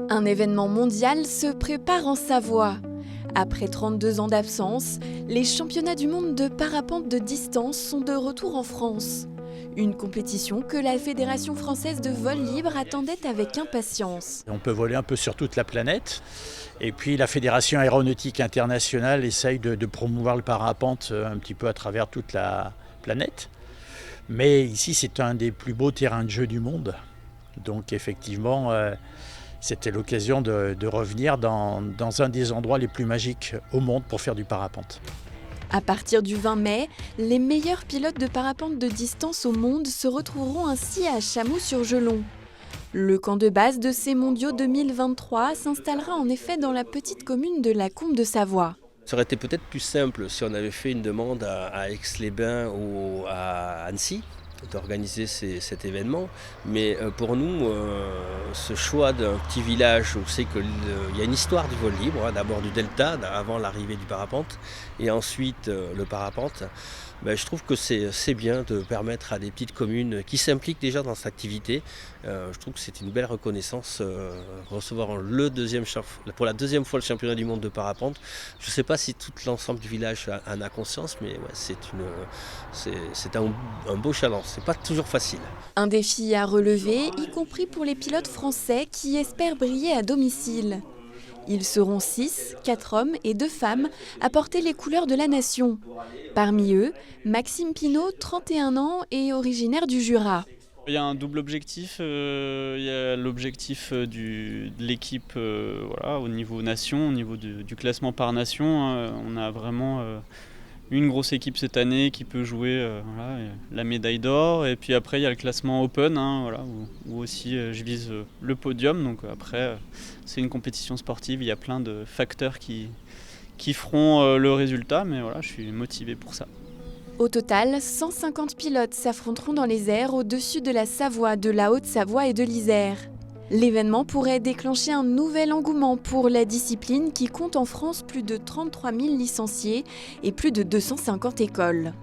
Un événement mondial se prépare en Savoie. Après 32 ans d'absence, les championnats du monde de parapente de distance sont de retour en France. Une compétition que la Fédération française de vol libre attendait avec impatience. On peut voler un peu sur toute la planète. Et puis la Fédération aéronautique internationale essaye de promouvoir le parapente un petit peu à travers toute la planète. Mais ici, c'est un des plus beaux terrains de jeu du monde. Donc effectivement, c'était l'occasion de revenir dans un des endroits les plus magiques au monde pour faire du parapente. À partir du 20 mai, les meilleurs pilotes de parapente de distance au monde se retrouveront ainsi à Chamoux-sur-Gelon. Le camp de base de ces mondiaux 2023 s'installera en effet dans la petite commune de la Combe de Savoie. Ça aurait été peut-être plus simple si on avait fait une demande à Aix-les-Bains ou à Annecy d'organiser cet événement. Mais pour nous, ce choix d'un petit village où c'est qu'il y a une histoire du vol libre, d'abord du delta, avant l'arrivée du parapente, et ensuite le parapente, je trouve que c'est bien de permettre à des petites communes qui s'impliquent déjà dans cette activité. Je trouve que c'est une belle reconnaissance, recevoir pour la deuxième fois le championnat du monde de parapente. Je ne sais pas si tout l'ensemble du village en a conscience, mais c'est un beau challenge. C'est pas toujours facile. Un défi à relever, y compris pour les pilotes français qui espèrent briller à domicile. Ils seront 6, 4 hommes et 2 femmes à porter les couleurs de la nation. Parmi eux, Maxime Pinault, 31 ans et originaire du Jura. Il y a un double objectif, il y a l'objectif de l'équipe au niveau nation, au niveau du classement par nation. On a vraiment une grosse équipe cette année qui peut jouer la médaille d'or. Et puis après, il y a le classement Open, où aussi je vise le podium. Donc après, c'est une compétition sportive, il y a plein de facteurs qui feront le résultat. Mais voilà, je suis motivé pour ça. Au total, 150 pilotes s'affronteront dans les airs au-dessus de la Savoie, de la Haute-Savoie et de l'Isère. L'événement pourrait déclencher un nouvel engouement pour la discipline qui compte en France plus de 33 000 licenciés et plus de 250 écoles.